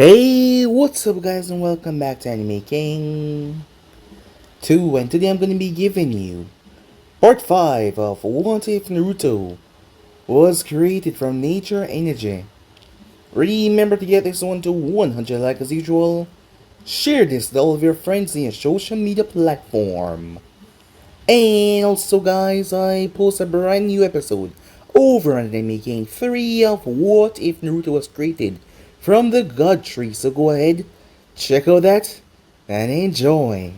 Hey, what's up guys and welcome back to Anime King 2, and today I'm going to be giving you part 5 of What If Naruto was created from nature energy. Remember to get this one to 100 like as usual. Share this to all of your friends in your social media platform. And also guys, I post a brand new episode over on Anime King 3 of What If Naruto was created from the God Tree, so go ahead, check out that, and enjoy.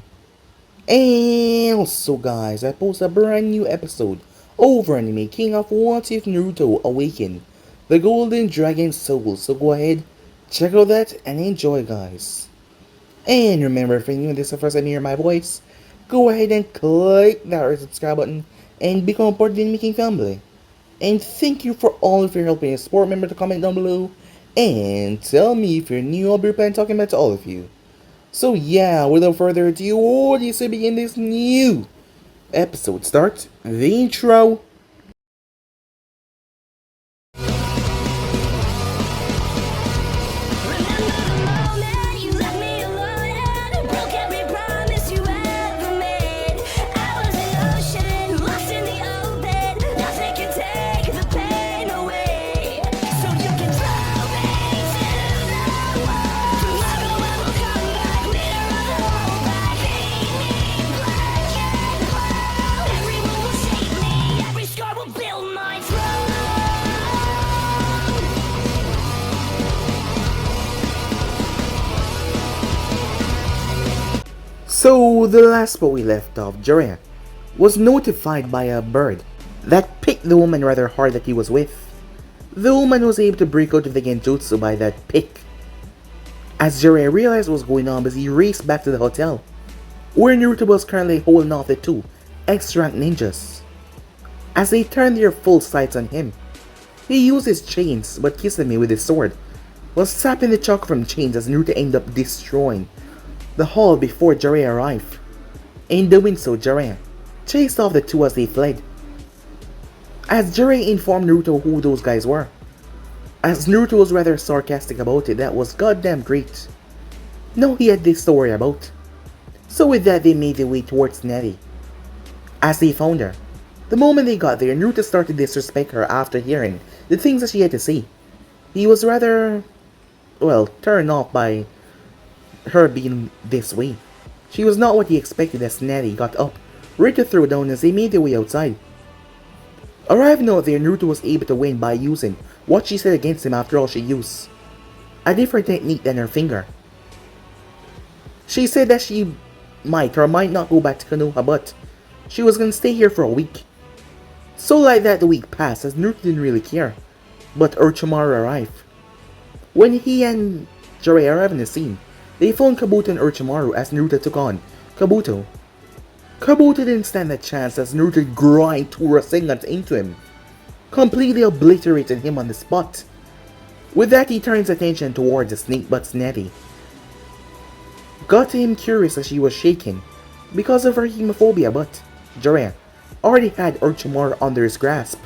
And also guys, I post a brand new episode over on Anime King of What If Naruto Awakened, the Golden Dragon Soul, so go ahead, check out that, and enjoy guys. And remember, if you're new and this is the first time you hear my voice, go ahead and click that red subscribe button and become part of the Anime King family. And thank you for all of your help and support. Remember to comment down below and tell me if you're new. I'll be replying talking about to all of you. So yeah, without further ado, what do you say begin this new episode? Start the intro. So the last spot we left off, Jiraiya was notified by a bird that picked the woman rather hard that he was with. The woman was able to break out of the genjutsu by that pick. As Jiraiya realized what was going on, he raced back to the hotel, where Naruto was currently holding off the two X-rank ninjas. As they turned their full sights on him, he used his chains, but Kisame with his sword was sapping the chakra from chains as Naruto ended up destroying the hall before Jiraiya arrived. In doing so, Jiraiya chased off the two as they fled. As Jiraiya informed Naruto who those guys were, as Naruto was rather sarcastic about it, that was goddamn great. Now he had this to worry about. So with that, they made their way towards Nettie. As they found her, the moment they got there, Naruto started to disrespect her after hearing the things that she had to say. He was rather, well, turned off by her being this way. She was not what he expected as Nettie got up, ready to throw down as they made their way outside. Arriving out there, Naruto was able to win by using what she said against him. After all, she used a different technique than her finger. She said that she might or might not go back to Konoha, but she was gonna stay here for a week. So like that, the week passed as Naruto didn't really care. But Orochimaru arrived. When he and Jiraiya arrived in the scene, they found Kabuto and Orochimaru as Naruto took on Kabuto. Kabuto didn't stand a chance as Naruto grind two Rasengan into him, completely obliterating him on the spot. With that, he turns attention towards the snake butt's Nettie. Got him curious as she was shaking because of her hemophobia, but Jiraiya already had Orochimaru under his grasp,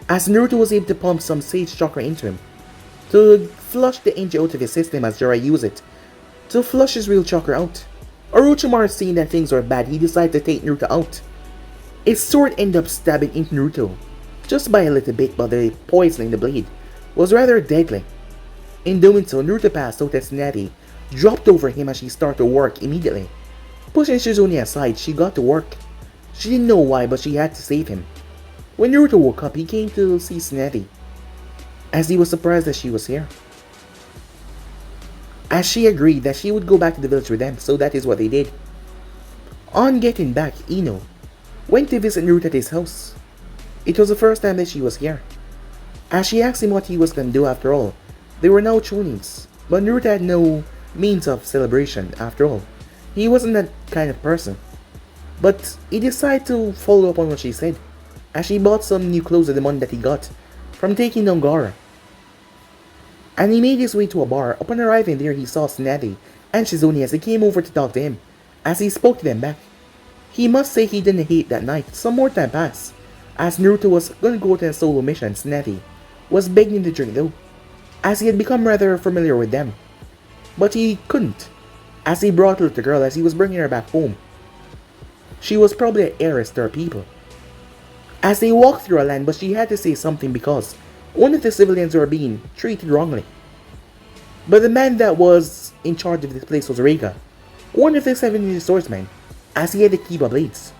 as Naruto was able to pump some sage chakra into him to flush the energy out of his system as Jiraiya used it to flush his real chakra out. Orochimaru, seeing that things were bad, he decided to take Naruto out. His sword ended up stabbing into Naruto just by a little bit, but the poison in the blade was rather deadly. In doing so, Naruto passed out as Natty dropped over him as she started to work immediately. Pushing Shizune aside, she got to work. She didn't know why, but she had to save him. When Naruto woke up, he came to see Snetty, as he was surprised that she was here. As she agreed that she would go back to the village with them, so that is what they did. On getting back, Ino went to visit Naruto at his house. It was the first time that she was here. As she asked him what he was going to do, after all, there were no chunings, but Naruto had no means of celebration. After all, he wasn't that kind of person. But he decided to follow up on what she said, as she bought some new clothes with the money that he got from taking down Gaara. And he made his way to a bar. Upon arriving there, he saw Snatty and Shizune as they came over to talk to him, as he spoke to them back. He must say he didn't hate that night. Some more time passed, as Naruto was going to go to a solo mission. Snatty was begging to drink though, as he had become rather familiar with them. but he couldn't, as he brought her the girl as he was bringing her back home. She was probably an heiress to her people. As they walked through her land, but she had to say something because one of the civilians were being treated wrongly. But the man that was in charge of this place was Reiga, one of the 70 swordsmen, as he had the Kiba blades.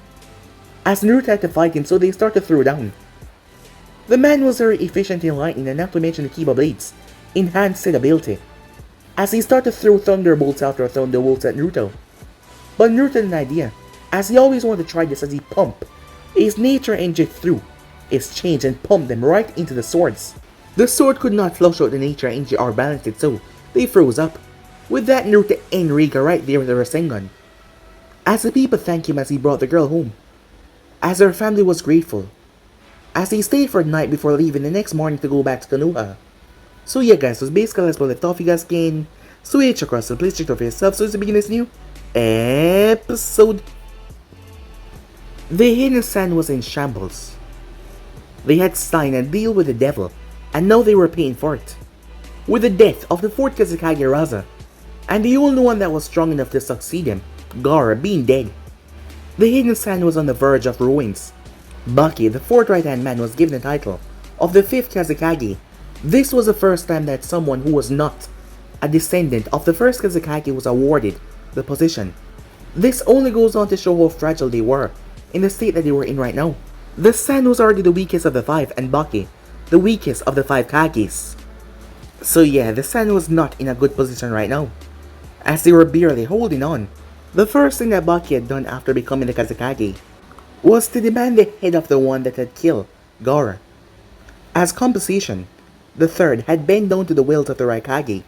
As Naruto had to fight him, so they started to throw down. The man was very efficient in lightning, and not to mention the Kiba blades, enhanced his ability, as he started to throw thunderbolts after thunderbolts at Naruto. But Naruto had an idea, as he always wanted to try this, as he pumped his nature engine through his chains and pumped them right into the swords. The sword could not flush out the nature engine or balance it, so they froze up. With that, Naruto and Reiga right there with the Rasengan. As the people thanked him as he brought the girl home, as her family was grateful, as he stayed for the night before leaving the next morning to go back to Konoha. So yeah guys, so basically that's what left off. You guys can switch across, so please check it out for yourself. So to begin this new episode, the hidden sand was in shambles. They had signed a deal with the devil, and now they were paying for it. With the death of the 4th Kazekage Raza, and the only one that was strong enough to succeed him, Gaara, being dead, the hidden sand was on the verge of ruins. Baki, the 4th right-hand man, was given the title of the 5th Kazekage. This was the first time that someone who was not a descendant of the 1st Kazekage was awarded the position. This only goes on to show how fragile they were in the state that they were in right now. The sand was already the weakest of the 5, and Baki, the weakest of the 5 Kages. So yeah, the sand was not in a good position right now, as they were barely holding on. The first thing that Baki had done after becoming the Kazekage was to demand the head of the one that had killed Gaara. As compensation, the 3rd had bent down to the will of the Raikage,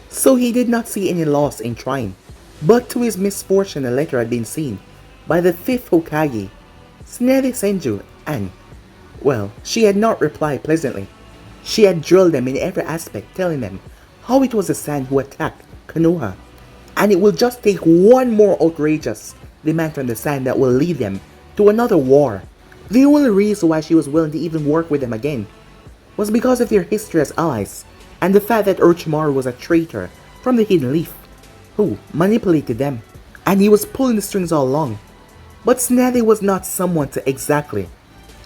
so he did not see any loss in trying. But to his misfortune, a letter had been seen by the 5th Hokage, Tsunade Senju, and, well, she had not replied pleasantly. She had drilled them in every aspect, telling them how it was the sand who attacked Konoha, and it will just take one more outrageous demand from the sand that will lead them to another war. The only reason why she was willing to even work with them again was because of their history as allies, and the fact that Orochimaru was a traitor from the Hidden Leaf, who manipulated them, and he was pulling the strings all along. But Tsunade was not someone to exactly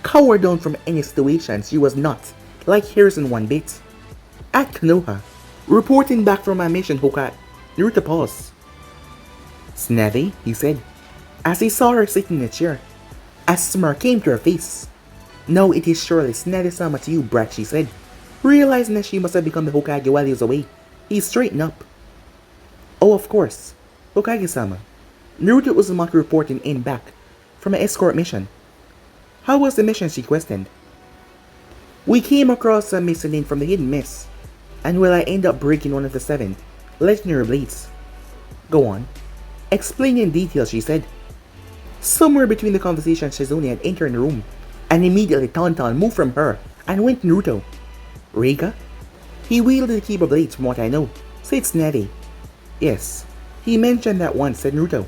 cower down from any situation. She was not like Hiruzen one bit. At Konoha, reporting back from my mission, Hokage, Naruto paused. "Tsunade," he said, as he saw her sitting in a chair. A smirk came to her face. "No, it is surely Tsunade-sama to you, brat," she said. Realizing that she must have become the Hokage while he was away, he straightened up. "Oh, of course, Hokage-sama." Naruto Uzumaki reporting in back from an escort mission. "How was the mission?" she questioned. "We came across a missing link from the Hidden Mist, and well, I ended up breaking one of the 7 legendary blades." "Go on. Explain in detail," she said. Somewhere between the conversation, Shizune had entered the room, and immediately Tauntaun moved from her and went to Naruto. "Reiga?" "He wielded the Kiba blades from what I know," said Tsunade. "Yes, he mentioned that once," said Naruto.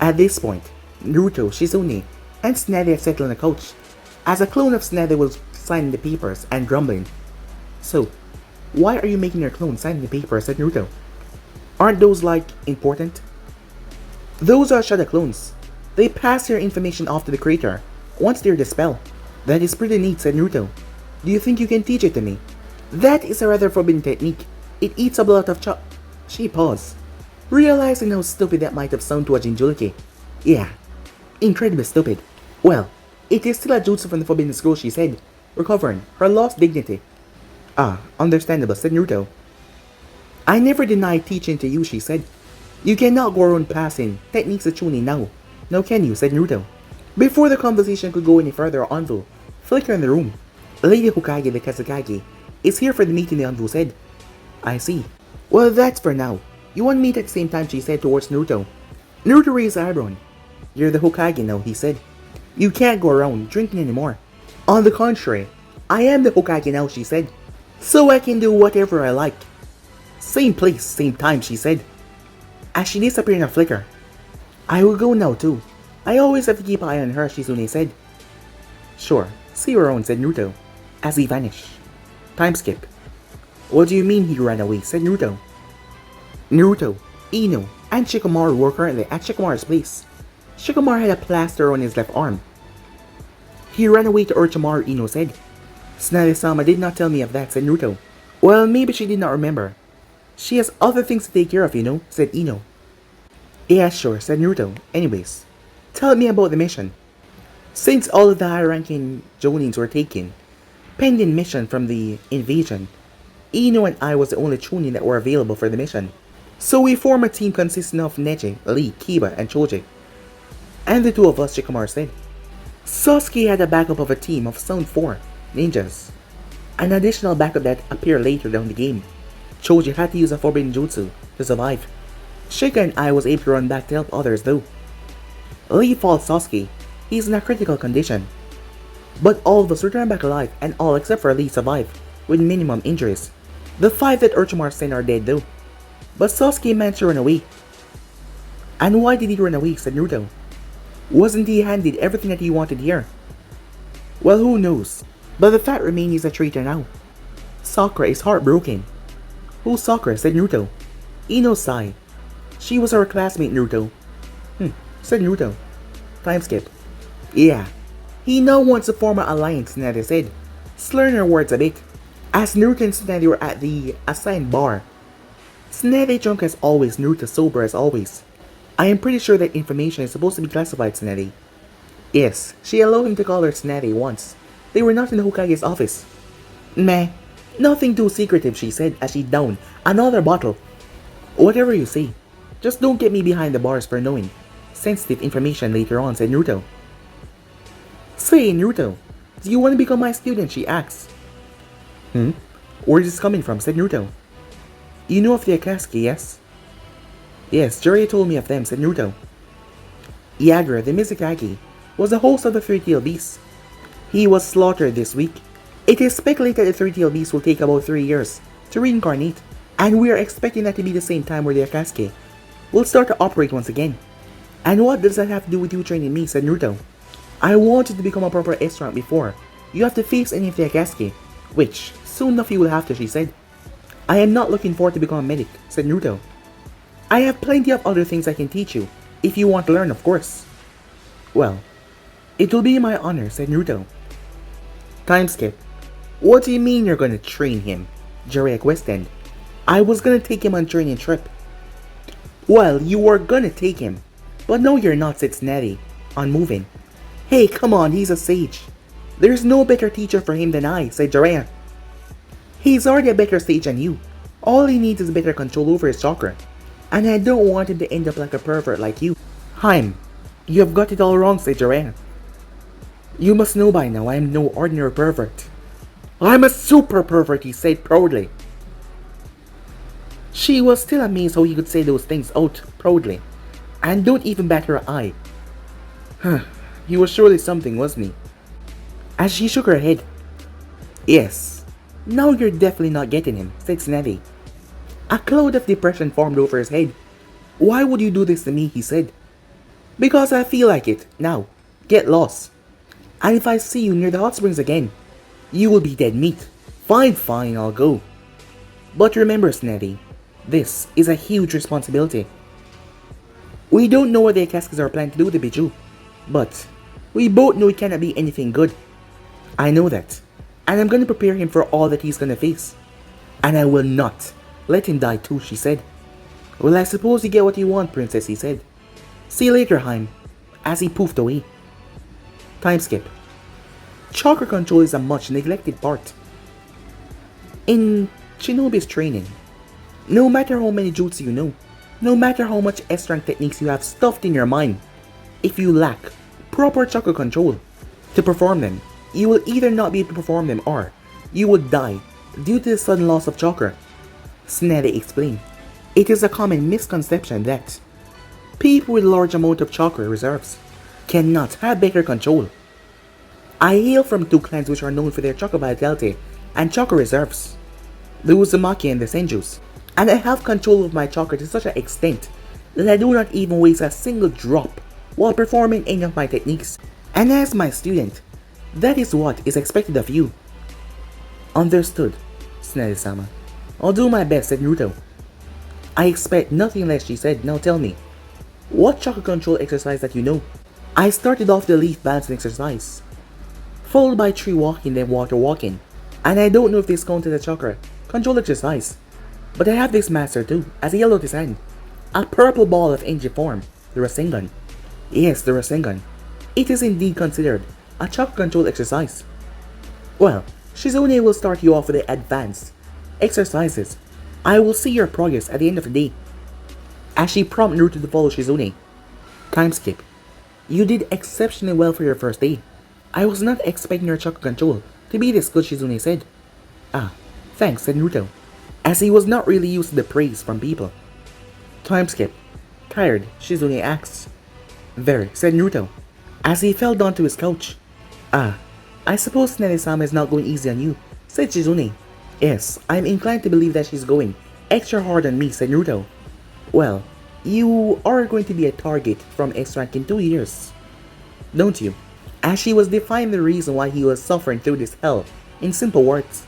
At this point, Naruto, Shizune, and Tsunade had settled on the couch, as a clone of Tsunade was signing the papers and grumbling. "So, why are you making your clone sign the papers?" said Naruto. "Aren't those, like, important?" "Those are shadow clones. They pass their information off to the creator once they're dispelled." "That is pretty neat," said Naruto. "Do you think you can teach it to me?" "That is a rather forbidden technique. It eats up a lot of She paused, realizing how stupid that might have sounded to a Jinchuriki. Yeah, incredibly stupid. "Well, it is still a jutsu from the Forbidden Scroll," she said, recovering her lost dignity. "Ah, understandable," said Naruto. "I never denied teaching to you," she said. "You cannot go around passing techniques to Chunin now can you?" said Naruto. Before the conversation could go any further, Anvu flickered in the room. "Lady Hokage, the Kazekage, is here for the meeting," the Anvu said. "I see. Well, that's for now. You want to meet at the same time," she said towards Naruto. Naruto raised an eyebrow. "You're the Hokage now," he said. "You can't go around drinking anymore." "On the contrary, I am the Hokage now," she said. "So I can do whatever I like." "Same place, same time," she said, as she disappeared in a flicker. "I will go now too. I always have to keep an eye on her," Shizune said. "Sure, see you around," said Naruto, as he vanished. Time skip. "What do you mean he ran away?" said Naruto. Naruto, Ino, and Shikamaru were currently at Shikamaru's place. Shikamaru had a plaster on his left arm. He ran away to Orochimaru, Ino said. Tsunade-sama did not tell me of that, said Naruto. Well, maybe she did not remember. She has other things to take care of, said Ino. Yeah, sure, said Naruto. Anyways, tell me about the mission. Since all of the high-ranking Jonins were taken, pending mission from the invasion, Ino and I was the only Chunin that were available for the mission. So we formed a team consisting of Neji, Lee, Kiba, and Choji. And the two of us, Shikamaru said. Sasuke had a backup of a team of sound 4 ninjas. An additional backup that appeared later down the game. Choji had to use a forbidden jutsu to survive. Shika and I was able to run back to help others though. Lee fought Sasuke. He's in a critical condition. But all of us returned back alive, and all except for Lee survived, with minimum injuries. The 5 that Orochimaru sent are dead though. But Sasuke managed to run away. And why did he run away, said Naruto. Wasn't he handed everything that he wanted here? Well, who knows? But the fact remains he's a traitor now. Sakura is heartbroken. Who's Sakura, said Naruto. Ino sighed. She was our classmate, Naruto. Said Naruto. Time skip. Yeah. He now wants to form an alliance, Tsunade said. Slurring her words a bit. As Naruto and Tsunade were at the assigned bar. Tsunade drunk as always, Naruto sober as always. I am pretty sure that information is supposed to be classified, Tsunade. Yes, she allowed him to call her Tsunade once. They were not in the Hokage's office. Meh. Nothing too secretive, she said as she downed another bottle. Whatever you say. Just don't get me behind the bars for knowing sensitive information later on, said Naruto. Say, Naruto, do you want to become my student, she asks. Where is this coming from, said Naruto. You know of the Akatsuki, yes? Yes, Jiraiya told me of them, said Naruto. Yagura, the Mizukage, was the host of the three-tailed beast. He was slaughtered this week. It is speculated the three-tailed beast will take about 3 years to reincarnate, and we are expecting that to be the same time where the Akatsuki will start to operate once again. And what does that have to do with you training me, said Naruto. I wanted to become a proper S rank before you have to face any of the Akatsuki, which soon enough you will have to, she said. I am not looking forward to become a medic, said Naruto. I have plenty of other things I can teach you, if you want to learn, of course. Well, it will be my honor, said Naruto. Time skip. What do you mean you're gonna train him? Jiraiya questioned. I was gonna take him on a training trip. Well, you were gonna take him. But no you're not, said Tsunade, unmoving. Hey, come on, he's a sage. There's no better teacher for him than I, said Jiraiya. He's already a better sage than you. All he needs is better control over his chakra. And I don't want him to end up like a pervert like you. Haim, you have got it all wrong, said Jiraiya. You must know by now I am no ordinary pervert. I'm a super pervert, he said proudly. She was still amazed how he could say those things out proudly. And don't even bat her eye. He was surely something, wasn't he? As she shook her head. Yes, now you're definitely not getting him, said Tsunade. A cloud of depression formed over his head. Why would you do this to me, he said. Because I feel like it. Now, get lost. And if I see you near the hot springs again, you will be dead meat. Fine, I'll go. But remember, Tsunade, this is a huge responsibility. We don't know what the Akatsuki are planning to do to Biju, but we both know it cannot be anything good. I know that, and I'm gonna prepare him for all that he's gonna face. And I will not let him die too, she said. Well, I suppose you get what you want, princess, he said. See you later, Haim, as he poofed away. Time skip. Chakra control is a much neglected part in Shinobi's training. No matter how many jutsu you know, no matter how much S-rank techniques you have stuffed in your mind, if you lack proper chakra control to perform them, you will either not be able to perform them or you will die due to the sudden loss of chakra. Tsunade explained. It is a common misconception that people with large amount of chakra reserves cannot have better control. I hail from two clans which are known for their chakra vitality and chakra reserves, the Uzumaki and the Senjus, and I have control of my chakra to such an extent that I do not even waste a single drop while performing any of my techniques. And as my student, that is what is expected of you. Understood, Tsunade-sama. I'll do my best, said Naruto. I expect nothing less, she said. Now tell me, what chakra control exercise that you know? I started off the leaf balancing exercise, followed by tree walking, then water walking. And I don't know if this counts as a chakra control exercise, but I have this master too, as he held out his hand. A purple ball of energy form, the Rasengan. Yes, the Rasengan. It is indeed considered a chakra control exercise. Well, Shizune will start you off with the advanced exercises. I will see your progress at the end of the day. As she prompted Naruto to follow Shizune. Time skip. You did exceptionally well for your first day. I was not expecting your chakra control to be this good, Shizune said. Ah, thanks, said Naruto, as he was not really used to the praise from people. Time skip. Tired, Shizune asked. Very, said Naruto, as he fell down to his couch. Ah, I suppose Nene-sama is not going easy on you, said Shizune. Yes, I'm inclined to believe that she's going extra hard on me, said Naruto. Well, you are going to be a target from S-Rank in 2 years, don't you? As she was defining the reason why he was suffering through this hell in simple words.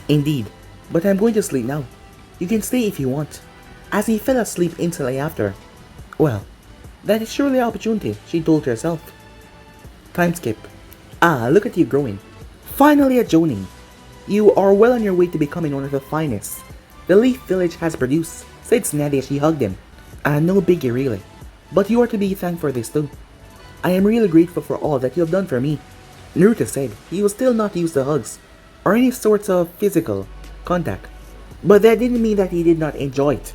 Indeed, but I'm going to sleep now. You can stay if you want. As he fell asleep instantly after. Well, that is surely an opportunity, she told herself. Time skip. Ah, look at you growing. Finally a Jonin. You are well on your way to becoming one of the finest the Leaf Village has produced, said Tsunade as she hugged him. No biggie really, but you are to be thanked for this too. I am really grateful for all that you have done for me, Naruto said. He was still not used to hugs or any sorts of physical contact, but that didn't mean that he did not enjoy it.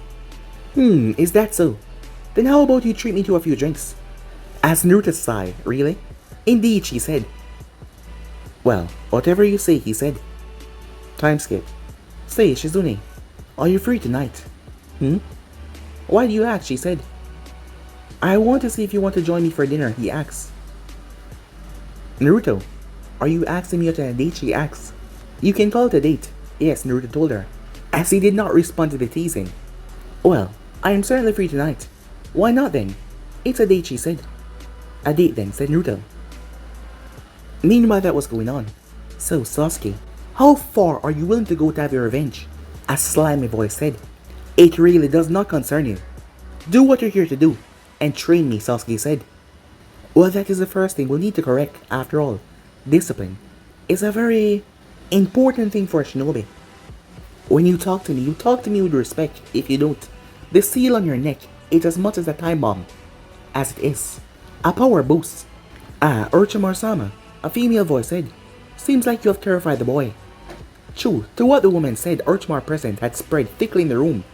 Is that so? Then how about you treat me to a few drinks? As Naruto sighed, really? Indeed, she said. Well, whatever you say, he said. Time skip. Say, Shizune, are you free tonight? Why do you ask, she said. I want to see if you want to join me for dinner, he asked. Naruto, are you asking me out on a date, she asked. You can call it a date, yes, Naruto told her, as he did not respond to the teasing. Well, I am certainly free tonight. Why not then? It's a date, she said. A date then, said Naruto. Meanwhile that was going on. So, Sasuke, how far are you willing to go to have your revenge? A slimy voice said. It really does not concern you. Do what you're here to do, and train me, Sasuke said. Well, that is the first thing we'll need to correct. After all, discipline is a very important thing for a shinobi. When you talk to me with respect. If you don't, the seal on your neck is as much as a time bomb as it is a power boost. Orochimaru-sama, a female voice said. Seems like you have terrified the boy. True, to what the woman said, Orochimaru present had spread thickly in the room,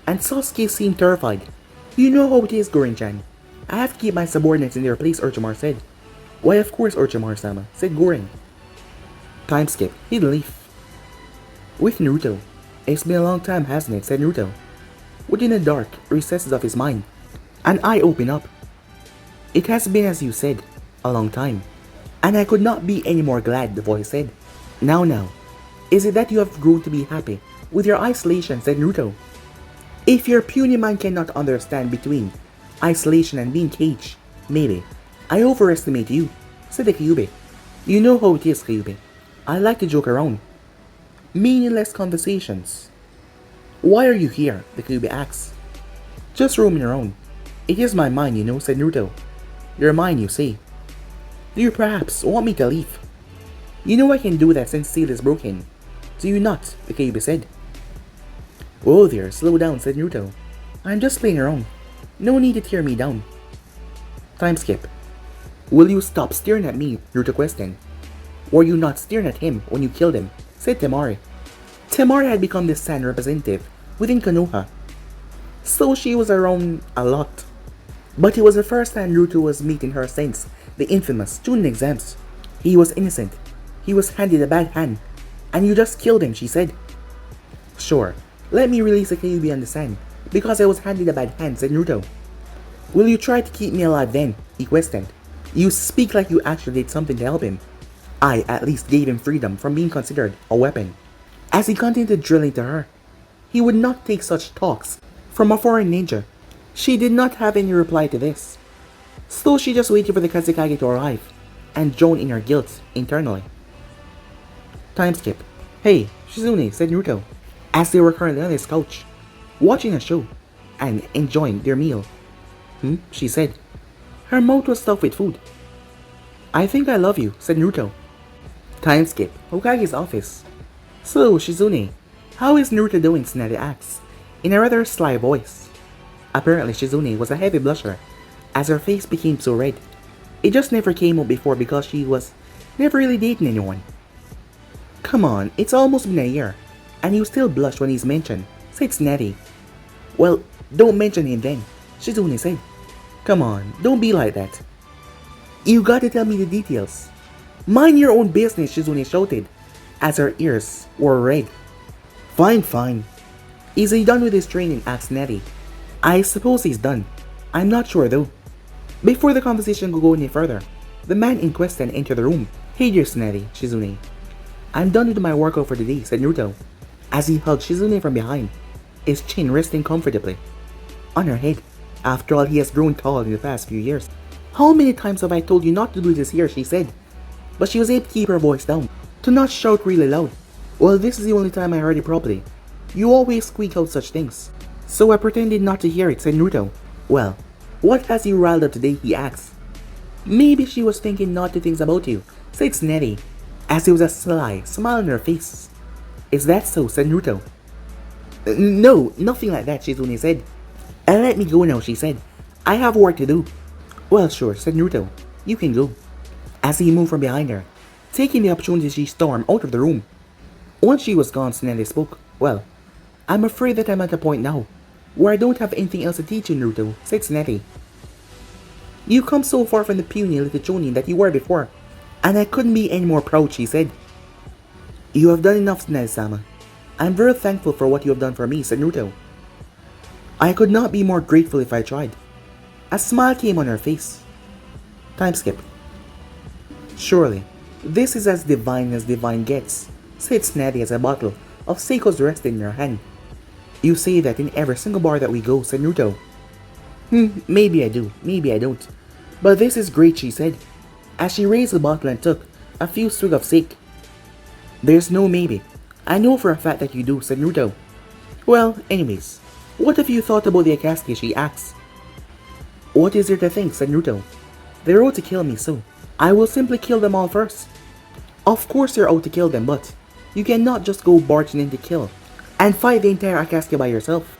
and Sasuke seemed terrified. You know how it is, Gorin-chan. I have to keep my subordinates in their place, Orochimaru said. Why, of course, Orochimaru-sama, said Gorin. Time skip. Hidden leaf. With Naruto. It's been a long time, hasn't it, said Naruto. Within the dark recesses of his mind, an eye opened up. It has been, as you said, a long time. And I could not be any more glad, the voice said. Now, is it that you have grown to be happy with your isolation, said Naruto. If your puny mind cannot understand between isolation and being caged, maybe I overestimate you, said the Kyuubi. You know how it is, Kyuubi. I like to joke around. Meaningless conversations. Why are you here? The Kyuubi asked. Just roaming around. It is my mind, you know, said Naruto. Your mind, you say. Do you perhaps want me to leave? You know I can do that since seal is broken. Do you not? The Kyuubi said. Whoa there, slow down, said Naruto. I'm just playing around. No need to tear me down. Time skip. Will you stop staring at me? Naruto questioned. Were you not staring at him when you killed him? Said Temari. Temari had become the sand representative within Konoha, so she was around a lot. But it was the first time Naruto was meeting her since the infamous student exams. He was innocent. He was handed a bad hand, and you just killed him, she said. Sure, let me release the Kyuubi on the sand, because I was handed a bad hand, said Naruto. Will you try to keep me alive then? He questioned. You speak like you actually did something to help him. I at least gave him freedom from being considered a weapon. As he continued to drill into her, he would not take such talks from a foreign ninja. She did not have any reply to this, so she just waited for the Kazekage to arrive and drown in her guilt internally. Time skip. Hey, Shizune, said Naruto, as they were currently on his couch. watching a show, and enjoying their meal. She said. Her mouth was stuffed with food. I think I love you, said Naruto. Time skip. Hokage's office. So, Shizune, how is Naruto doing? Tsunade asked, in a rather sly voice. Apparently, Shizune was a heavy blusher, as her face became so red. It just never came up before because she was never really dating anyone. Come on, it's almost been a year, and you still blush when he's mentioned, said Tsunade. Well, don't mention him then, Shizune said. Come on, don't be like that. You gotta tell me the details. Mind your own business, Shizune shouted, as her ears were red. Fine, fine. Is he done with his training? Asked Tsunade. I suppose he's done. I'm not sure though. Before the conversation could go any further, the man in question entered the room. Hey dear Tsunade, Shizune. I'm done with my workout for the day, said Naruto, as he hugged Shizune from behind, his chin resting comfortably on her head. After all, he has grown tall in the past few years. How many times have I told you not to do this here, she said. But she was able to keep her voice down, to not shout really loud. Well, this is the only time I heard it properly. You always squeak out such things. So I pretended not to hear it, said Naruto. Well, what has you riled up today, he asked. Maybe she was thinking naughty things about you, said Tsunade, as there was a sly smile on her face. Is that so, said Naruto. No, nothing like that, Shizune said. Let me go now, she said. I have work to do. Well, sure, said Naruto. You can go. As he moved from behind her, taking the opportunity, she stormed out of the room. Once she was gone, Tsunade spoke. Well, I'm afraid that I'm at a point now where I don't have anything else to teach you, Naruto, said Tsunade. You come so far from the puny little Chunin that you were before, and I couldn't be any more proud, she said. You have done enough, Tsunade-sama. I'm very thankful for what you have done for me, said Naruto. I could not be more grateful if I tried. A smile came on her face. Time skip. Surely, this is as divine gets, said Tsunade as a bottle of Seiko's rested in her hand. You say that in every single bar that we go, said Naruto. Maybe I do, maybe I don't. But this is great, she said, as she raised the bottle and took a few swigs of sake. There's no maybe. I know for a fact that you do, said Naruto. Well, anyways, what have you thought about the Akatsuki, she asked. What is there to think, said Naruto. They're out to kill me, so I will simply kill them all first. Of course you're out to kill them, but you cannot just go barging in to kill and fight the entire Akatsuki by yourself.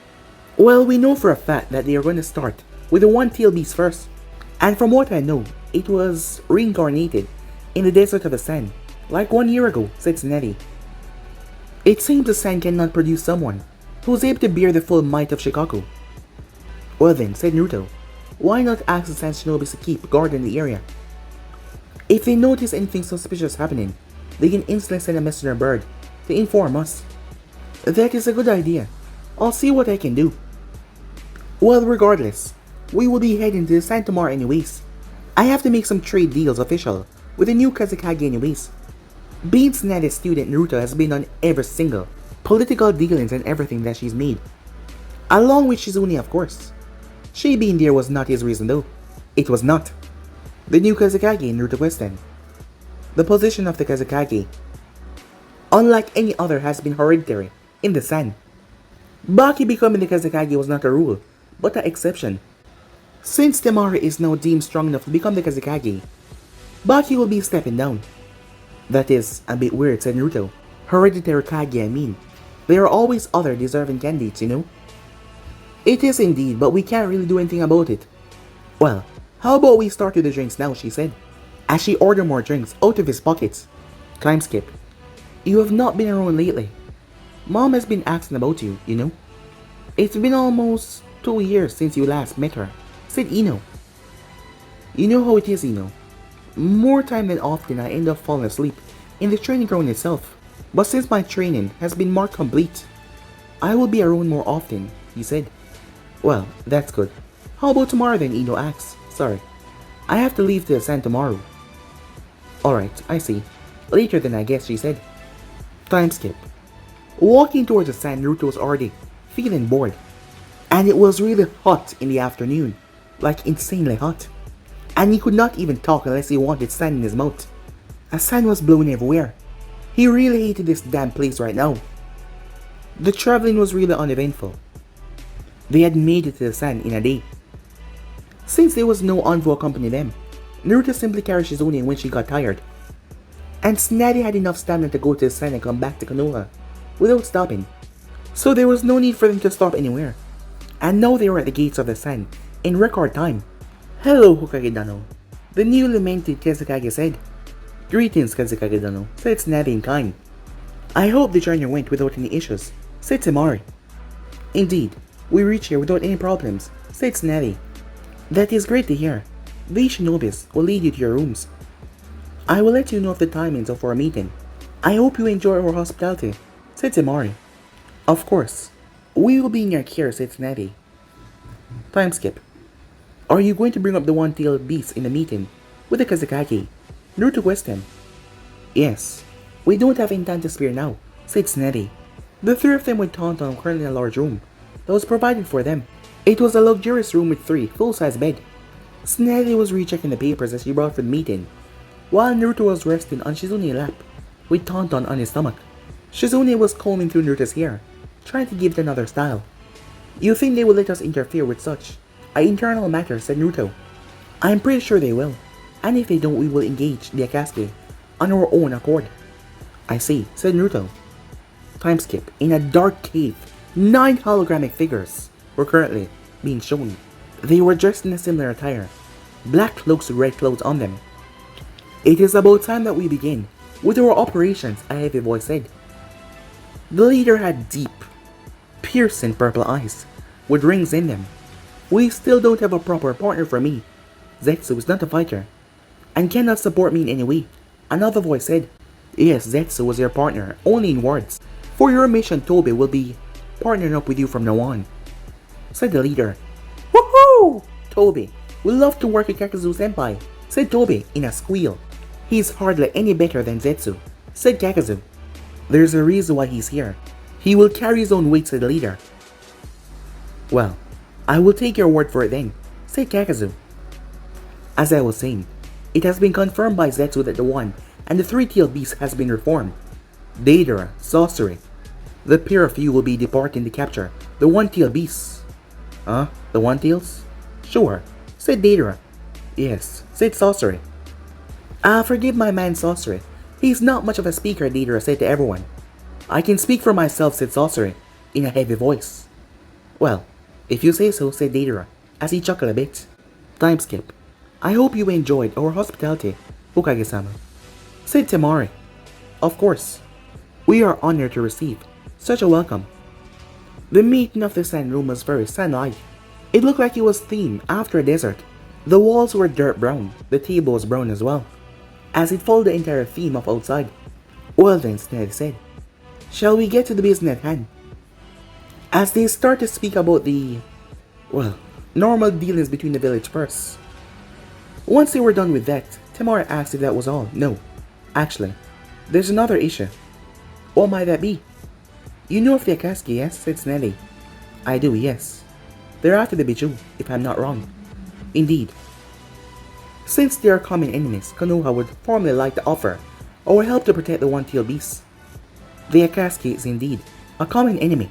Well, we know for a fact that they are going to start with the one-tailed beast first. And from what I know, it was reincarnated in the desert of the sand, like 1 year ago, said Tsunade. It seems the sand cannot produce someone who is able to bear the full might of Shikaku. Well then, said Naruto, why not ask the sand shinobis to keep guard in the area? If they notice anything suspicious happening, they can instantly send a messenger bird to inform us. That is a good idea. I'll see what I can do. Well, regardless, we will be heading to the sand tomorrow anyways. I have to make some trade deals official with the new Kazekage anyways. Being Tsunade's student, Naruto has been on every single political dealings and everything that she's made. Along with Shizune, of course. She being there was not his reason though. It was not. The new Kazekage, Naruto questioned. The position of the Kazekage, unlike any other, has been hereditary in the sand. Baki becoming the Kazekage was not a rule, but an exception. Since Temari is now deemed strong enough to become the Kazekage, Baki will be stepping down. That is a bit weird, said Naruto. Hereditary Kage, I mean. There are always other deserving candidates, you know? It is indeed, but we can't really do anything about it. Well, how about we start with the drinks now, she said, as she ordered more drinks out of his pockets. Time skip. You have not been around lately. Mom has been asking about you, you know? It's been almost 2 years since you last met her, said Ino. You know how it is, Ino. More time than often I end up falling asleep in the training ground itself. But since my training has been more complete, I will be around more often, he said. Well, that's good. How about tomorrow then, Ino asked. Sorry, I have to leave to the sand tomorrow. Alright, I see. Later then I guess, she said. Time skip. Walking towards the sand, Naruto was already feeling bored. And it was really hot in the afternoon. Like insanely hot. And he could not even talk unless he wanted sand in his mouth. As sand was blowing everywhere. He really hated this damn place right now. The traveling was really uneventful. They had made it to the San in a day. Since there was no envoy accompanying them, Naruto simply carried Shizune when she got tired. And Tsunade had enough stamina to go to the San and come back to Konoha without stopping. So there was no need for them to stop anywhere. And now they were at the gates of the San in record time. "Hello, Hokage-dano," the newly minted Kazekage said. "Greetings, Kazekage-dano," said Tsunade in kind. "I hope the journey went without any issues," said Temari. "Indeed, we reached here without any problems," said Tsunade. "That is great to hear. These shinobis will lead you to your rooms. I will let you know of the timings of our meeting. I hope you enjoy our hospitality," said Temari. "Of course. We will be in your care," said Tsunade. Time skip. "Are you going to bring up the one-tailed beast in the meeting with the Kazekage?" Naruto questioned. "Yes. We don't have any time to spare now," said Tsunade. The three of them went Tauntaun currently in a large room that was provided for them. It was a luxurious room with 3 full-size beds. Tsunade was rechecking the papers as she brought for the meeting, while Naruto was resting on Shizune's lap, with Tauntaun on his stomach. Shizune was combing through Naruto's hair, trying to give it another style. "You think they will let us interfere with such an internal matter?" said Naruto. "I'm pretty sure they will, and if they don't, we will engage the Akatsuki on our own accord." "I see," said Naruto. Time skip. In a dark cave, 9 holographic figures were currently being shown. They were dressed in a similar attire, black cloaks with red clothes on them. "It is about time that we begin with our operations," a heavy voice said. The leader had deep, piercing purple eyes with rings in them. "We still don't have a proper partner for me. Zetsu is not a fighter and cannot support me in any way," another voice said. "Yes, Zetsu was your partner, only in words. For your mission, Tobi will be partnering up with you from now on," said the leader. "Woohoo! Tobi, we love to work with Kakazu-senpai," said Tobi in a squeal. "He's hardly any better than Zetsu," said Kakazu. "There's a reason why he's here. He will carry his own weight," said the leader. "Well, I will take your word for it then," said Kakazu. "As I was saying, it has been confirmed by Zetsu that the one and the 3-tailed beast has been reformed. Deidara, sorcery. The pair of you will be departing to capture the 1-tailed beasts." "Huh? The 1-tails? Sure," said Deidara. "Yes," said sorcery. Forgive my man sorcery. He's not much of a speaker," Deidara said to everyone. "I can speak for myself," said sorcery in a heavy voice. "Well, if you say so," said Deidara as he chuckled a bit. Time skip. "I hope you enjoyed our hospitality, Hokage-sama," said Temari. "Of course. We are honored to receive such a welcome." The meeting of the Sand Room was very sand-like. It looked like it was themed after a desert. The walls were dirt brown, the table was brown as well, as it followed the entire theme of outside. "Well then," Tsunade said, "shall we get to the business at hand?" As they start to speak about the, normal dealings between the village first. Once they were done with that, Temari asked if that was all. "No. Actually, there's another issue." "What might that be?" "You know of the Akatsuki, yes?" said Tsunade. "I do, yes. They're after the Bijou, if I'm not wrong." "Indeed. Since they are common enemies, Konoha would formally like to offer our help to protect the 1-tailed beast." The Akatsuki is indeed a common enemy.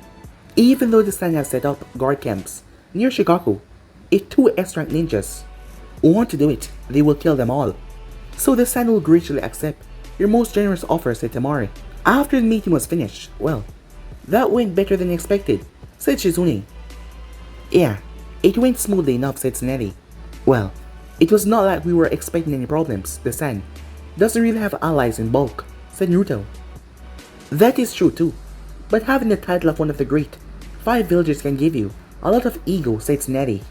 Even though the Sand has set up guard camps near Shigaku, if 2 S-rank ninjas want to do it, they will kill them all. "So the Sand will graciously accept your most generous offer," said Temari. After the meeting was finished, that went better than expected, said Shizune. "Yeah, it went smoothly enough," said Tsunade. "Well, it was not like we were expecting any problems. The Sand doesn't really have allies in bulk," said Naruto. "That is true too, but having the title of one of the great 5 villages can give you a lot of ego," said Tsunade.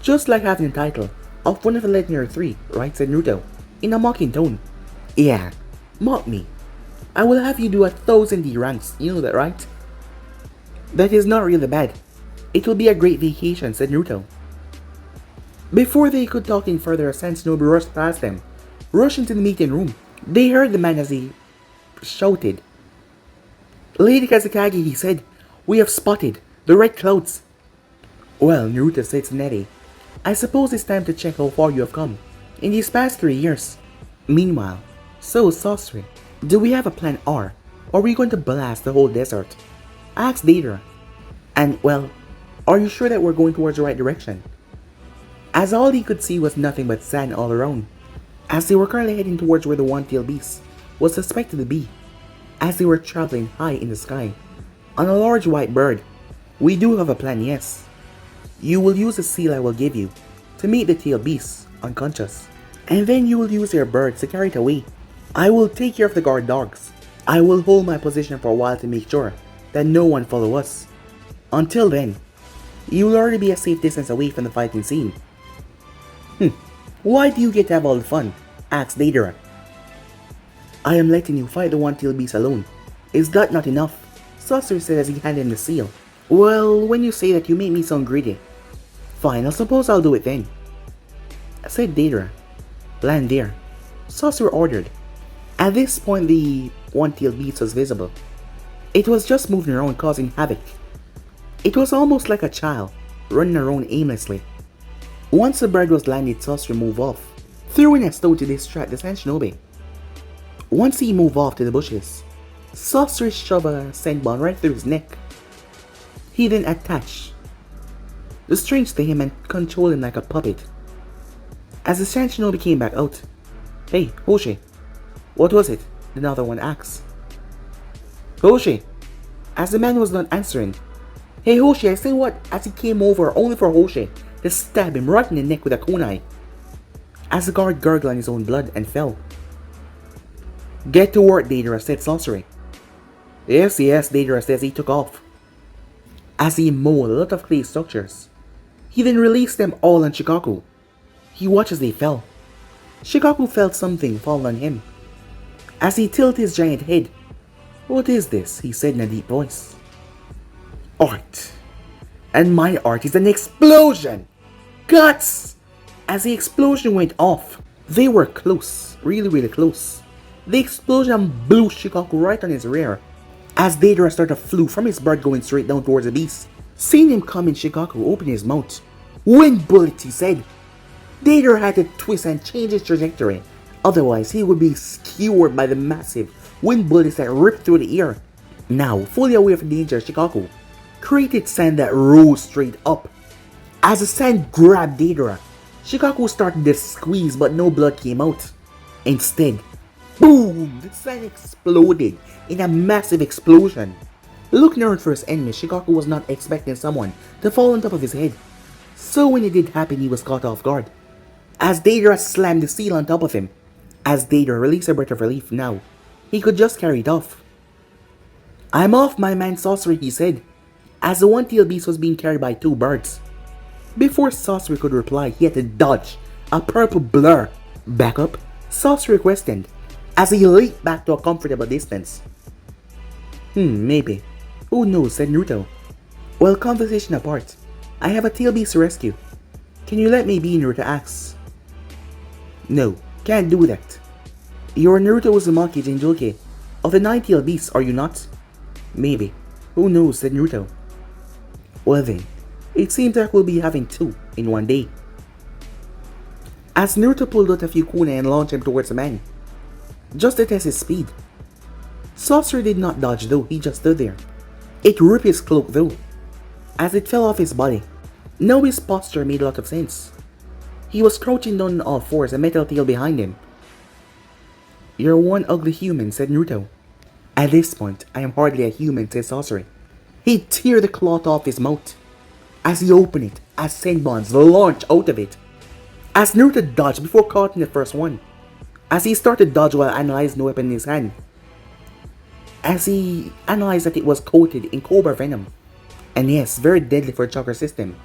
"Just like having the title of one of the legendary 3, right?" said Naruto, in a mocking tone. "Yeah, mock me. I will have you do 1,000 D ranks, you know that, right?" "That is not really bad. It will be a great vacation," said Naruto. Before they could talk any further, a Sand Shinobi rushed past them, rushing to the meeting room. They heard the man as he shouted. "Lady Kazekage," he said, "we have spotted the red clouds." "Well," Naruto said to Tsunade, "I suppose it's time to check how far you have come in these past 3 years. Meanwhile, so sorcery, do we have a plan or are we going to blast the whole desert?" asked Deidara. "And Are you sure that we're going towards the right direction? As all he could see was nothing but sand all around. As they were currently heading towards where the one-tailed beast was suspected to be. As they were traveling high in the sky, on a large white bird. We do have a plan, yes. You will use the seal I will give you to meet the tailed beast, unconscious. And then you will use your birds to carry it away. I will take care of the guard dogs. I will hold my position for a while to make sure that no one follow us. Until then, you will already be a safe distance away from the fighting scene. Why do you get to have all the fun? Asked Deidara. I am letting you fight the one-tailed beast alone. Is that not enough? Sasori said as he handed him the seal. Well, when you say that, you make me sound greedy. Fine, I suppose I'll do it then, said Deidara. Land there, Sasori ordered. At this point, the one-tailed beast was visible. It was just moving around, causing havoc. It was almost like a child, running around aimlessly. Once the bird was landed, Sasori moved off, throwing a stone to distract the Sand Shinobi. Once he moved off to the bushes, Sasori shoved a sandball right through his neck. He then attached the strings to him and controlled him like a puppet. As the Sand Shinobi came back out, Hey, Hoshi, what was it? Another one asked. Hoshi, as the man was not answering. Hey Hoshi, I said what? As he came over only for Hoshi to stab him right in the neck with a kunai. As the guard gurgled on his own blood and fell. Get to work, Deidara, said Sasori. Yes, Deidara says he took off. As he mowed a lot of clay structures, he then released them all on Shikaku. He watched as they fell. Shikaku felt something fall on him. As he tilted his giant head, What is this? He said in a deep voice. Art. And my art is an explosion! Guts! As the explosion went off, they were close, really close. The explosion blew Shikaku right on his rear. As Deidara started to flew from his bird going straight down towards the beast. Seeing him coming, Shikaku opened his mouth. Wind bullet, he said. Deidara had to twist and change his trajectory. Otherwise, he would be skewered by the massive wind bullets that ripped through the air. Now, fully aware of the danger, Shikaku created sand that rose straight up. As the sand grabbed Deidara, Shikaku started to squeeze but no blood came out. Instead, boom! The sand exploded in a massive explosion. Looking around for his enemy, Shikaku was not expecting someone to fall on top of his head. So when it did happen, he was caught off guard. As Deidara slammed the seal on top of him. As Deidara released a breath of relief now, he could just carry it off. I'm off, my man Sasori, he said, as the one-tailed beast was being carried by two birds. Before Sasori could reply, he had to dodge a purple blur. Back up, Sasori questioned, as he leaped back to a comfortable distance. Maybe. Who knows, said Naruto. Well, conversation apart, I have a tail beast to rescue. Can you let me be, Naruto asks. No, can't do that. You're Naruto Uzumaki Jinjoke of the nine-tailed beasts, are you not? Maybe. Who knows, said Naruto. Well then, it seems like we'll be having two in one day. As Naruto pulled out a few kunai and launched him towards the man, just to test his speed. Sasori did not dodge though, he just stood there. It ripped his cloak though, as it fell off his body. Now his posture made a lot of sense. He was crouching down on all fours, a metal tail behind him. You're one ugly human, said Naruto. At this point, I am hardly a human, said Sasori. He teared the cloth off his mouth. As he opened it, as sandbombs launched out of it. As Naruto dodged before caught in the first one. As he started to dodge while analyzing the weapon in his hand. As he analyzed that it was coated in cobra venom. And yes, very deadly for a chakra system.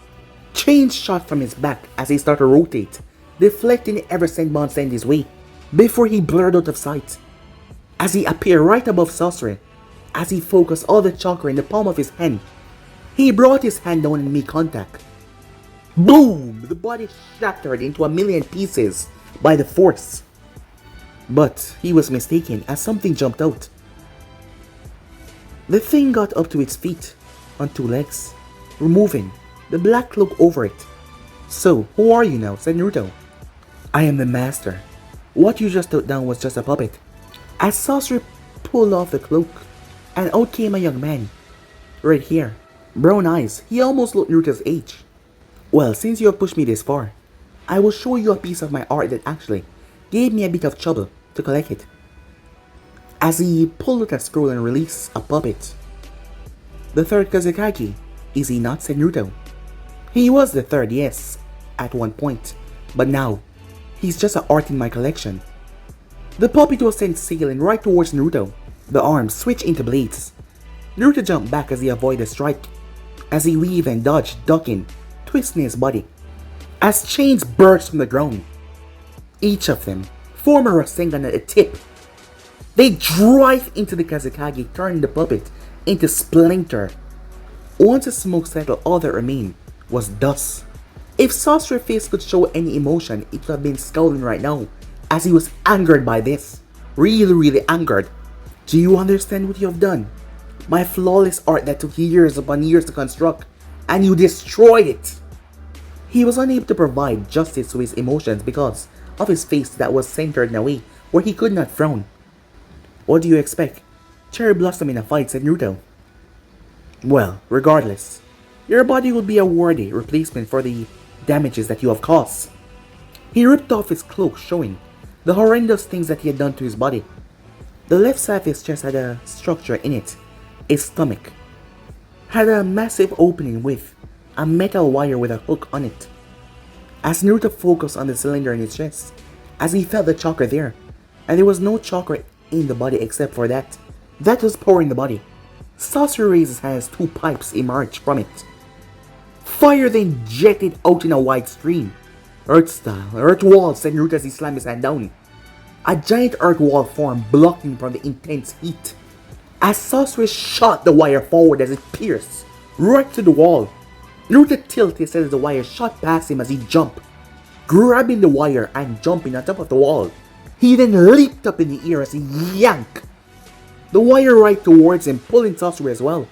Chains shot from his back as he started to rotate, deflecting every sandbomb sent his way, before he blurred out of sight. As he appeared right above Sasori, as he focused all the chakra in the palm of his hand, he brought his hand down and made contact. Boom! The body shattered into a million pieces by the force. But he was mistaken as something jumped out. The thing got up to its feet, on two legs, removing the black cloak over it. So, who are you now? Said Naruto. I am the master. What you just took down was just a puppet. As Sasori pulled off the cloak, and out came a young man. Right here. Brown eyes, he almost looked Naruto's age. Well, since you have pushed me this far, I will show you a piece of my art that actually gave me a bit of trouble to collect it. As he pulled out a scroll and released a puppet. The third Kazekage, is he not? Said Naruto. He was the third, yes, at one point, but now, he's just an art in my collection. The puppet was sent sailing right towards Naruto. The arms switched into blades. Naruto jumped back as he avoided a strike, as he weaved and dodged, ducking, twisting his body. As chains burst from the ground, each of them form a Rasengan at the tip. They drive into the Kazekage, turning the puppet into splinter. Once the smoke settled, all that remained was dust. If Sasuke's face could show any emotion, it would have been scowling right now, as he was angered by this. Really angered. Do you understand what you have done? My flawless art that took years upon years to construct, and you destroyed it! He was unable to provide justice to his emotions because of his face that was centered in a way where he could not frown. What do you expect? Cherry blossom in a fight, said Naruto. Well, regardless, your body will be a worthy replacement for the damages that you have caused. He ripped off his cloak, showing the horrendous things that he had done to his body. The left side of his chest had a structure in it. His stomach had a massive opening with a metal wire with a hook on it. As Naruto focused on the cylinder in his chest, as he felt the chakra there, and there was no chakra in the body except for that was pouring the body. Sasuke raised his hands, two pipes emerged from it. Fire then jetted out in a wide stream. Earth style, earth wall, said Naruto as he slammed his hand down. A giant earth wall formed, blocking from the intense heat. As Sasuke shot the wire forward as it pierced right to the wall, Naruto tilted as the wire shot past him as he jumped, grabbing the wire and jumping on top of the wall. He then leaped up in the air as he yanked the wire right towards him, pulling Sasuke as well.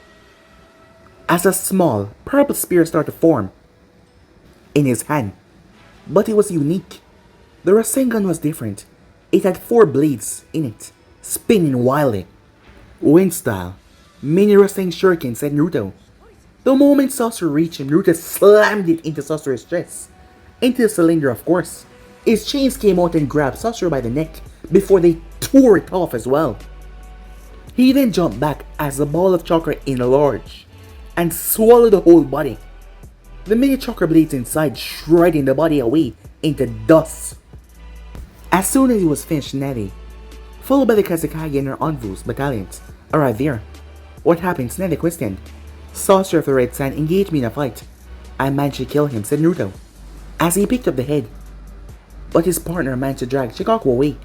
As a small purple spear started to form in his hand, but it was unique. The Rasengan was different. It had 4 blades in it, spinning wildly. Wind style, mini Rasengan shuriken, said Naruto. The moment Sasuke reached him, Naruto slammed it into Sasuke's chest. Into the cylinder, of course. His chains came out and grabbed Sasuke by the neck before they tore it off as well. He then jumped back as the ball of chakra enlarged and swallowed the whole body. The mini chakra blades inside shredding the body away into dust. As soon as he was finished, Neri, followed by the Kazekage and her envoys battalions, arrived there. What happened? Neri questioned. Sasuke of the Red Sand engaged me in a fight. I managed to kill him, said Naruto, as he picked up the head. But his partner managed to drag Shikaku away.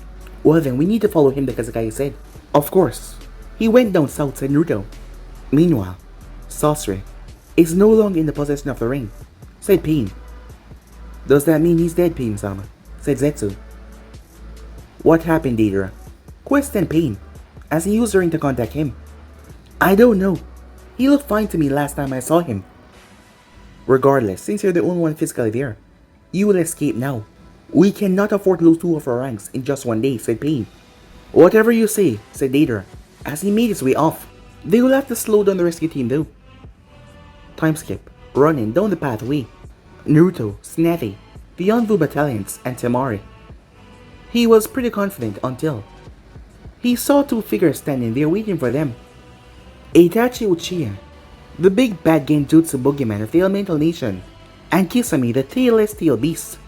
Well then, we need to follow him, the Kazekage said. Of course. He went down south, said Naruto. Meanwhile, Sasuke is no longer in the possession of the ring, said Pain. Does that mean he's dead, Pain-sama? Said Zetsu. What happened, Deidara? Questioned Pain, as he used the ring to contact him. I don't know. He looked fine to me last time I saw him. Regardless, since you're the only one physically there, you will escape now. We cannot afford to lose 2 of our ranks in just 1 day, said Pain. Whatever you say, said Deidara, as he made his way off. They will have to slow down the rescue team though. Time skip, running down the pathway. Naruto, Snappy, the Envoy battalions, and Temari. He was pretty confident until he saw 2 figures standing there waiting for them. Itachi Uchiha, the big bad genjutsu boogeyman of the Elemental Nation, and Kisame, the tailless tail beast.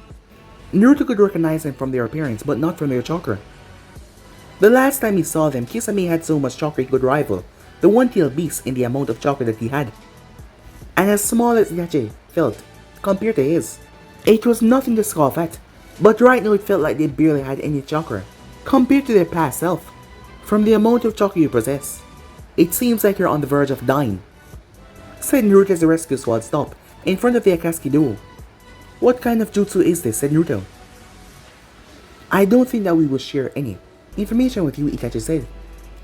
Naruto could recognize them from their appearance but not from their chakra. The last time he saw them, Kisame had so much chakra he could rival the one-tailed beast in the amount of chakra that he had. And as small as Itachi felt compared to his, it was nothing to scoff at, but right now it felt like they barely had any chakra compared to their past self. From the amount of chakra you possess, it seems like you're on the verge of dying, said Naruto as the rescue squad stopped in front of the Akatsuki duo. What kind of jutsu is this? Said Naruto. I don't think that we will share any information with you, Itachi said,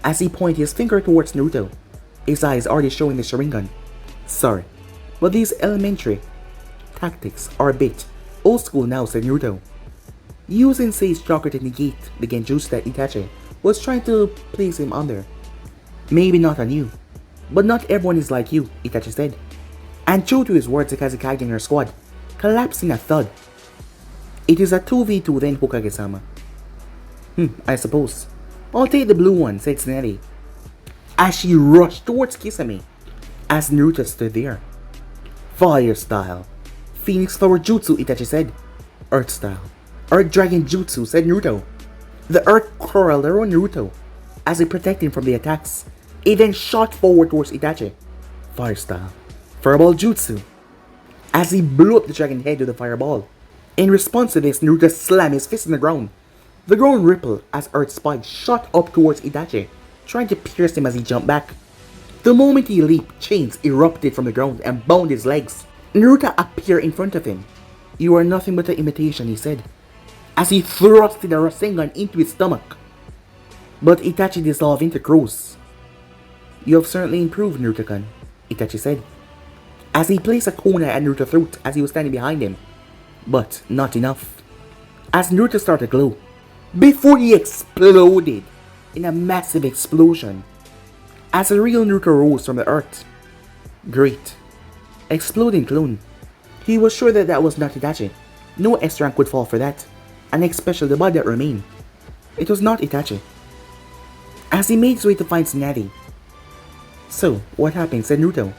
as he pointed his finger towards Naruto, his eyes already showing the Sharingan. Sorry, but these elementary tactics are a bit old school now, said Naruto, using Sage chakra to negate the genjutsu that Itachi was trying to place him under. Maybe not on you, but not everyone is like you, Itachi said. And true to his words, the Kazekage and her squad collapsed in a thud. It is a 2v2 then, Hokage-sama. I suppose. I'll take the blue one, said Tsunade, as she rushed towards Kisame, as Naruto stood there. Fire style. Phoenix Flower Jutsu, Itachi said. Earth style. Earth Dragon Jutsu, said Naruto. The earth curled around Naruto as he protected him from the attacks. He then shot forward towards Itachi. Fire style. Fireball Jutsu. As he blew up the dragon head with the fireball. In response to this, Naruto slammed his fist in the ground. The ground rippled as Earth Spike shot up towards Itachi, trying to pierce him as he jumped back. The moment he leaped, chains erupted from the ground and bound his legs. Naruto appeared in front of him. You are nothing but an imitation, he said, as he thrusted the Rasengan into his stomach. But Itachi dissolved into crows. You have certainly improved, Naruto-kun, Itachi said, as he placed a kunai at Naruto's throat as he was standing behind him. But not enough. As Naruto started to glow, before he exploded in a massive explosion, as a real Naruto rose from the earth. Great. Exploding clone. He was sure that that was not Itachi. No S rank would fall for that, and especially the body that remained. It was not Itachi. As he made his way to find Tsunade. So, what happened, said Naruto.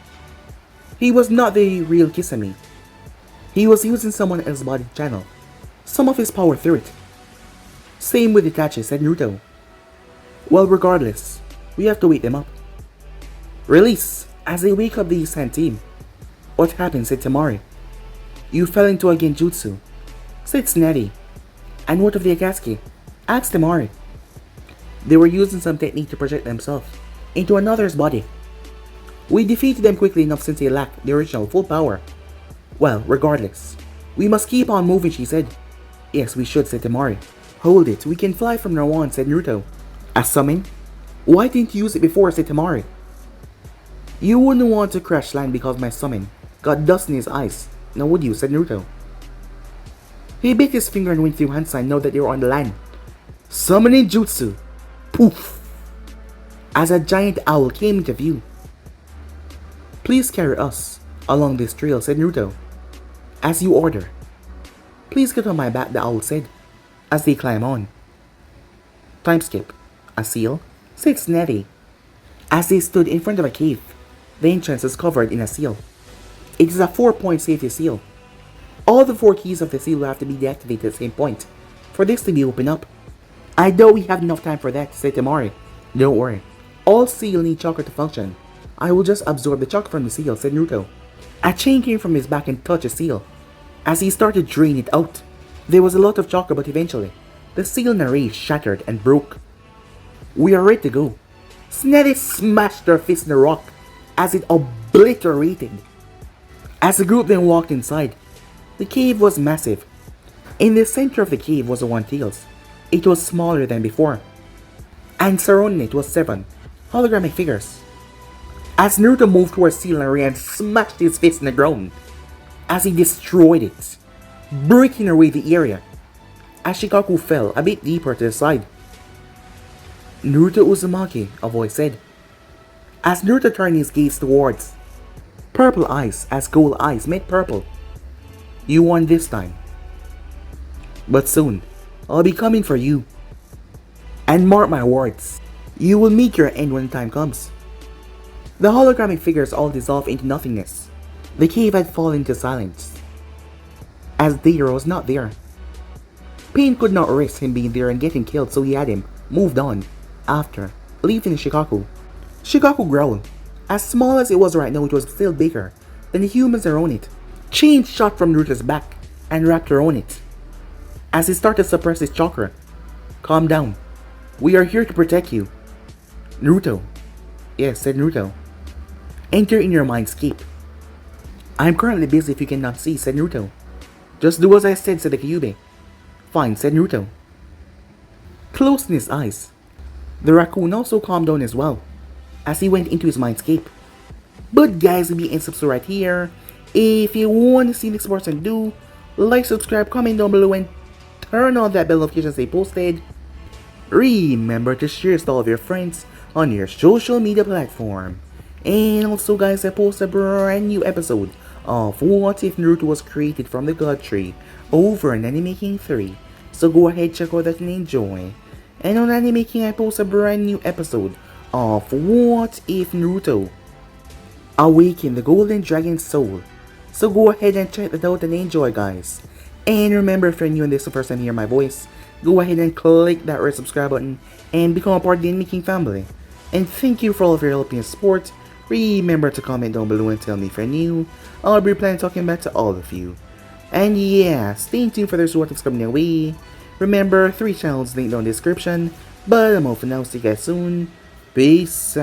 He was not the real Kisame. He was using someone else's body to channel some of his power through it. Same with Itachi, said Naruto. Well, regardless, we have to wake them up. Release, as they wake up the Sand team. What happened, said Temari. You fell into a genjutsu, said Tsunade. And what of the Akatsuki? Asked Temari. They were using some technique to project themselves into another's body. We defeated them quickly enough since they lacked the original full power. Well, regardless, we must keep on moving, she said. Yes, we should, said Temari. Hold it, we can fly from now on, said Naruto. A summon? Why didn't you use it before, said Temari. You wouldn't want to crash land because my summon got dust in his eyes, now would you, said Naruto. He bit his finger and went through hand sign now that they were on the land. Summoning Jutsu. Poof! As a giant owl came into view. Please carry us along this trail, said Naruto. As you order. Please get on my back, the owl said, as they climb on. Time skip. A seal, said Tsunade. As they stood in front of a cave, the entrance is covered in a seal. It is a 4-point safety seal. All the 4 keys of the seal will have to be deactivated at the same point for this to be opened up. I doubt we have enough time for that, said Temari. Don't worry. All seal need chakra to function. I will just absorb the chakra from the seal, said Naruto. A chain came from his back and touched the seal. As he started draining it out, there was a lot of chakra, but eventually, the seal in a race shattered and broke. We are ready to go. Tsunade smashed their fist in the rock as it obliterated. As the group then walked inside, the cave was massive. In the center of the cave was the One Tails. It was smaller than before. And surrounding it was 7 holographic figures. As Naruto moved towards Tsunade and smashed his fist in the ground, as he destroyed it, breaking away the area, as Shikaku fell a bit deeper to the side. Naruto Uzumaki, a voice said, as Naruto turned his gaze towards purple eyes as gold eyes met purple. You won this time. But soon, I'll be coming for you. And mark my words, you will meet your end when the time comes. The holographic figures all dissolved into nothingness. The cave had fallen into silence, as Deidara was not there. Pain could not risk him being there and getting killed, so he had him moved on after leaving Shikaku. Shikaku growled. As small as it was right now, it was still bigger than the humans around it. Chains shot from Naruto's back and wrapped around it. As he started to suppress his chakra. Calm down. We are here to protect you. Naruto. Yes, said Naruto. Enter in your mindscape. I am currently busy if you cannot see, said Naruto. Just do as I said the Kyuubi. Fine, said Naruto. Closing his eyes. The raccoon also calmed down as well, as he went into his mindscape. But guys, be in subscribe right here. If you want to see next person do, like, subscribe, comment down below, and turn on that bell notification they posted. Remember to share this to all of your friends on your social media platform. And also guys, I post a brand new episode of What If Naruto Was Created from the God Tree over on Anime King 3. So go ahead, check out that and enjoy. And on Anime King I post a brand new episode of What If Naruto Awaken the Golden Dragon Soul. So go ahead and check that out and enjoy guys. And remember, if you're new and this is the first time you hear my voice, go ahead and click that red subscribe button and become a part of the Anime King family. And thank you for all of your help and support. Remember to comment down below and tell me if you're new. I'll be planning talking back to all of you. And yeah, stay tuned for there's what is coming your way. Remember, 3 channels linked down in the description. But I'm off for now, see you guys soon. Peace.